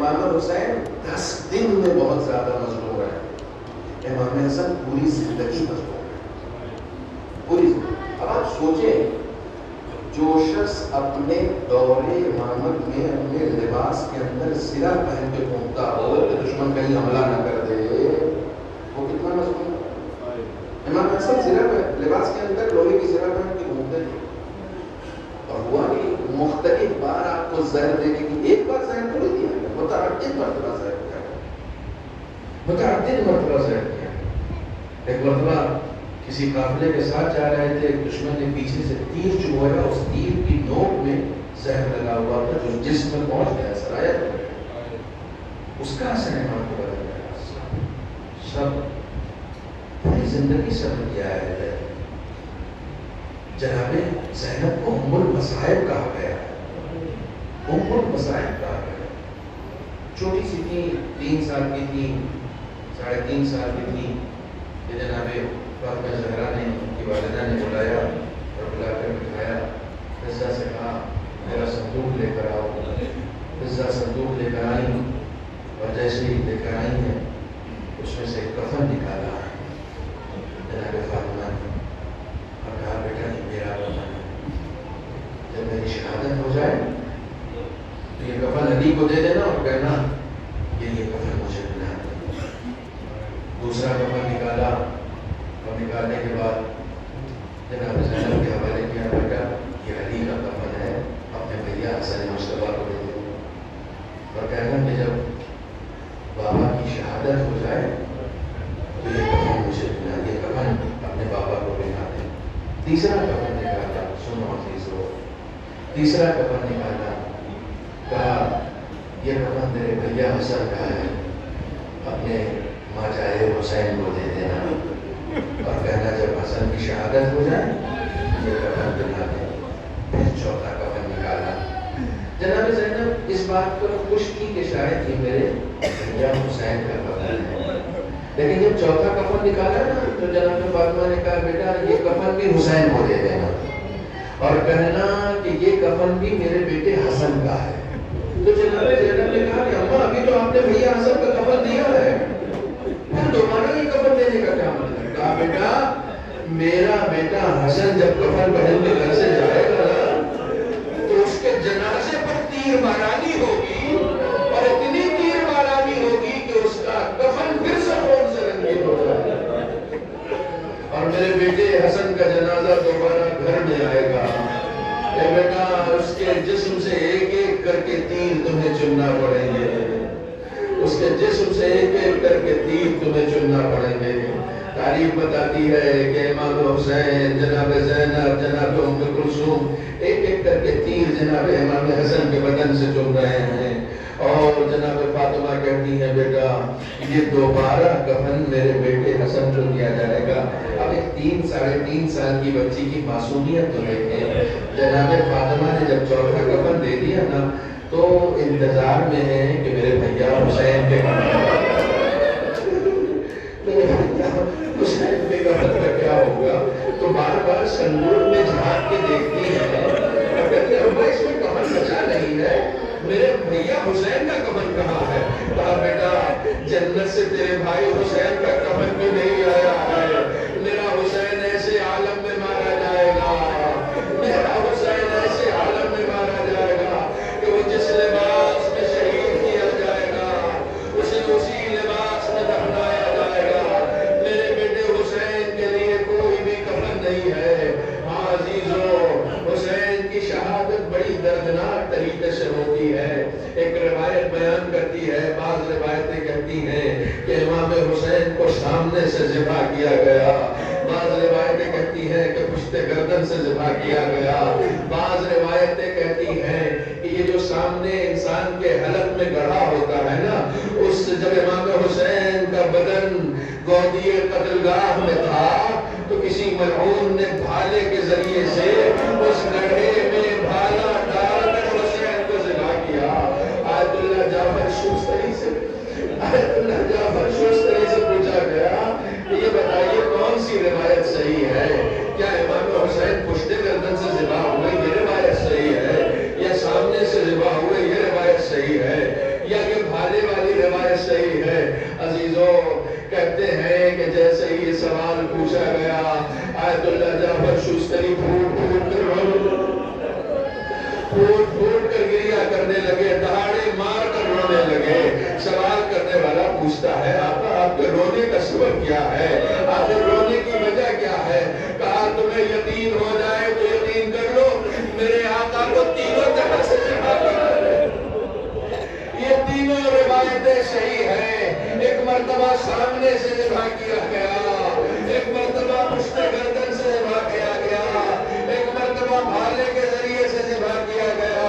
امام حسین 10 دن میں بہت زیادہ مظلوم رہے، امام حسن پوری زندگی مظلوم رہے، پوری زندگی۔ اب آپ سوچیں، جو شخص اپنے دور امامت میں اپنے لباس کے اندر زرہ پہن کے گھومتا ہو کہ دشمن کہیں حملہ نہ کر دے، وہ کتنا مظلوم ہے۔ امام حسن زرہ لباس کے اندر لوہے کی زرہ پہن کے گھومتے تھے، اور ہوا کہ مختلف بار آپ کو زہر دینے کی، ایک بار زہر تھوڑی دیا ہے، متعدد مرتبہ زہر دیا ہے، متعدد مرتبہ زہر دیا ہے۔ ایک مرتبہ کسی قافلے کے ساتھ جا رہے تھے، دشمن نے پیچھے سے تیر چبھویا، اس تیر کی نوک میں زہر لگا ہوا تھا جو جسم میں پہنچ گیا، سرایت ہو گیا، اس کا اثر ایمان کو بدل گیا۔ سب پوری زندگی صبر کیا ہے۔ جناب زینب کو ام المصائب کہا گیا، ام المصائب کہا گیا۔ چھوٹی سی تھی، 3 سال کی تھی، 3.5 سال کی تھی کہ جناب فاطمہ زہرا نے، ان کی والدہ نے بلایا اور بلا کر بٹھایا، حفصہ سے کہا میرا صندوق لے کر آؤ۔ حفصہ صندوق لے کر آئی، اور جیسے ہی لے کر آئی ہیں اس میں سے ایک کفن نکالا جناب فاطمہ نے، اور کہا بیٹا یہ میرا کفن ہے، جب میری شہادت ہو جائے تو یہ کفن علی کو دے دینا اور کہنا یہ کفن مجھے بنا دے۔ دوسرا کفن نکالا، اور نکالنے کے بعد جناب زینب کے حوالے کیا، بیٹا یہ علی کا کفن ہے، اپنے بھیا حسن مصطفیٰ کو دے دو، اور کہنا کہ جب بابا کی شہادت ہو جائے تو یہ کفن مجھے بنا، یہ کفن اپنے بابا کو بنا دے۔ تیسرا کفن نکالا، سنو عزیزو، تیسرا کفن نکالا، کہا یہ کفن میرے بھیا حسن کا ہے، اپنے ماں جائے حسین کو دے دینا، اور کہنا جب حسن کی شہادت ہو جائے یہ کفن بنا دے۔ پھر چوتھا کفن نکالا۔ جناب زینب اس بات پر خوش تھی کہ شاید یہ میرے بھیا حسین کا کفن ہے، لیکن جب چوتھا کفن نکالا نا تو جناب فاطمہ نے کہا بیٹا یہ کفن بھی حسین کو دے دینا، اور کہنا کہ یہ کفن بھی میرے بیٹے حسن کا ہے۔ تو جناب زینب نے کہا کہ اماں ابھی تو آپ نے بھیا حسن کا کفن دیا ہے، پھر دوبارہ یہ کفن دینے کا کیا مطلب؟ کہا بیٹا میرا بیٹا حسن جب کفن پہن کے گھر سے جائے گا تو اس کے جنازے پر تیر بارانی ہوگی، اور اتنی تیر بارانی ہوگی کہ اس کا کفن پھر سے خون سے رنگین ہو جائے گا، اور میرے بیٹے حسن کا جنازہ دوبارہ گھر میں آئے گا۔ اے بیٹا اس کے جسم سے ایک ایک کر کے تیر تمہیں چننا پڑیں گے، اس کے جسم سے ایک ایک کر کے تیر تمہیں چننا پڑیں گے۔ تاریخ بتاتی ہے کہ امام حسین، جناب زینب، جناب ام کلثوم ایک ایک کر کے تیر جناب امام حسن کے بدن سے چن رہے ہیں، اور جناب فاطمہ کہتی ہیں بیٹا یہ دوبارہ کفن میرے بیٹے حسن کو دیا جائے گا۔ اب ایک 3-3.5 سال کی بچی کی معصومیت تو دیکھیں، جناب فاطمہ نے جب چوتھا کفن دے دیا نا تو انتظار میں ہے کہ میرے بھیا حسین کے حسین کے کفن کا کیا ہوگا، تو بار بار صندوق میں جھانک کے دیکھتی ہے، اور کہتی ہے ابا اس میں کفن بچا نہیں ہے، میرے بھیا حسین کا کفن کہاں ہے؟ کہا بیٹا جنت سے تیرے بھائی حسین کا کفن بھی نہیں آیا ہے، میرا حسین ایسے عالم میں مارا جائے گا، میرا حسین ایسے عالم میں مارا جائے گا کہ وہ جس لباس میں شہید کیا جائے گا اسے اسی لباس میں دفنایا جائے گا، میرے بیٹے حسین کے لیے کوئی بھی کفن نہیں ہے۔ ہاں عزیزو، حسین کی شہادت بڑی دردناک طریقے سے ہوتی ہے۔ ایک روایت بیان کرتی ہے، بعض روایتیں کہتی ہیں کہ امام حسین کو سامنے سے ذبح کیا گیا، بعض روایتیں کہتی ہیں کہ پشت گردن سے ذبح کیا گیا، بعض روایتیں کہتی ہیں کہ یہ جو سامنے انسان کے حلق میں گڑھا ہوتا ہے نا، اس جب امام حسین کا بدن گودی قتلگاہ میں تھا تو کسی ملعون نے بھالے کے ذریعے سے اس گڑھے میں بھالا ڈال کر حسین کو ذبح کیا۔ آیت اللہ جعفر شوستری سے پوچھا گیا کہ یہ بتائیے کون سی روایت صحیح ہے؟ کیا امام حسین پشت گردن سے ذبح ہوئے یہ روایت صحیح ہے، یا سامنے سے ذبح ہوئے یہ روایت صحیح ہے، یا یہ ہے۔ عزیزوں کہتے ہیں کہ جیسے ہی یہ سوال پوچھا گیا آیت اللہ جعفر شستری پھوٹ کر گریا کرنے لگے، دہاڑے مار کر رونے لگے۔ سوال کرنے والا پوچھتا ہے آقا آپ کے رونے کا سبب کیا ہے؟ آخر رونے کی وجہ کیا ہے؟ کہا تمہیں یقین ہو جائے تو یقین کر لو، میرے آقا کو تینوں طرح سے ذبح کیا ہے۔ یہ تینوں روایتیں صحیح ہیں۔ ایک مرتبہ سامنے سے ذبح کیا گیا، ایک مرتبہ پشت گردن سے ذبح کیا گیا، ایک مرتبہ بھالے کے ذریعے سے ذبح کیا گیا۔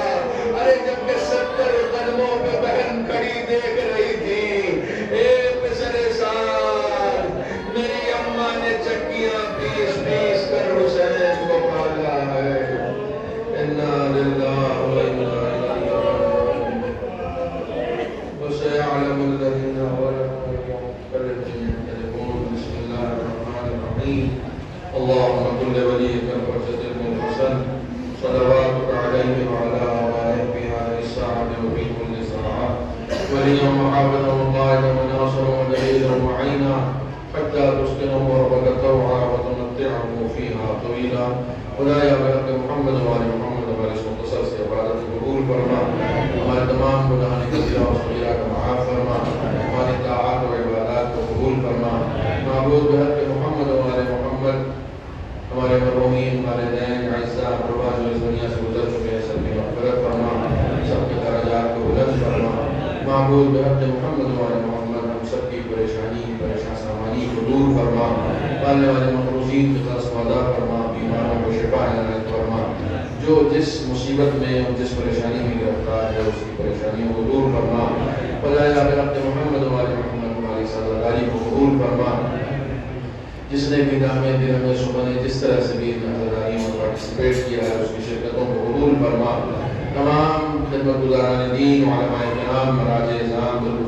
ارے جب کہ 70 قدموں پہ بہن کھڑی دیکھ رہی تھی، ایک پسرے سال میری اماں نے چکیاں پیس کر حسین کو پالا ہے۔ انا للہ و انا الیہ راجعون۔ وسيعلم الذين ظلموا الذين ينقلبون۔ بسم الله الرحمن الرحيم۔ اللهم كن لوليك الحجة بن الحسن صلواتك عليه وعلى آبائه في هذه الساعة وفي كل ساعة وليا وحافظا وقائدا وناصرا ودليلا وعينا حتى تسكنه ربك طوعا وتمتعه فيها طويلا ولا يبلغ محمد وآل محمد وآل مختصر سے عبادت قبول فرما، ہمارے تمام گناہوں کبیرہ و صغیرہ کا معاف فرما، ہماری طاعات و عبادات کو قبول فرما۔ معبود بحق محمد وآل محمد ہمارے مرحومین والدین اعزاء اقرباء جو اس دنیا سے گزر چکے ہیں سب کی مغفرت فرما، سب کے درجات کو بلند فرما۔ معبود بحق محمد وآل محمد ہم سب کی پریشان سامانی کو دور فرما، پالنے والے مقروضین کے قرض کو ادا فرما، بیماروں کو شفا عنایت فرما، جو جس مصیبت میں اور جس پریشانی میں گرفتار ہے اس کی پریشانیوں کو دور فرما۔ خدایا بحق محمد وآل محمد ہماری سازگاری کو قبول فرما۔ جس نے بھی نامے دن میں صبح نے جس طرح سے بھی عزاداریوں میں پارٹیسپیٹ کیا ہے اس کی شرکتوں کو قبول فرما۔ تمام خدمت گزاران دین، علماء کرام، مراجع اعظام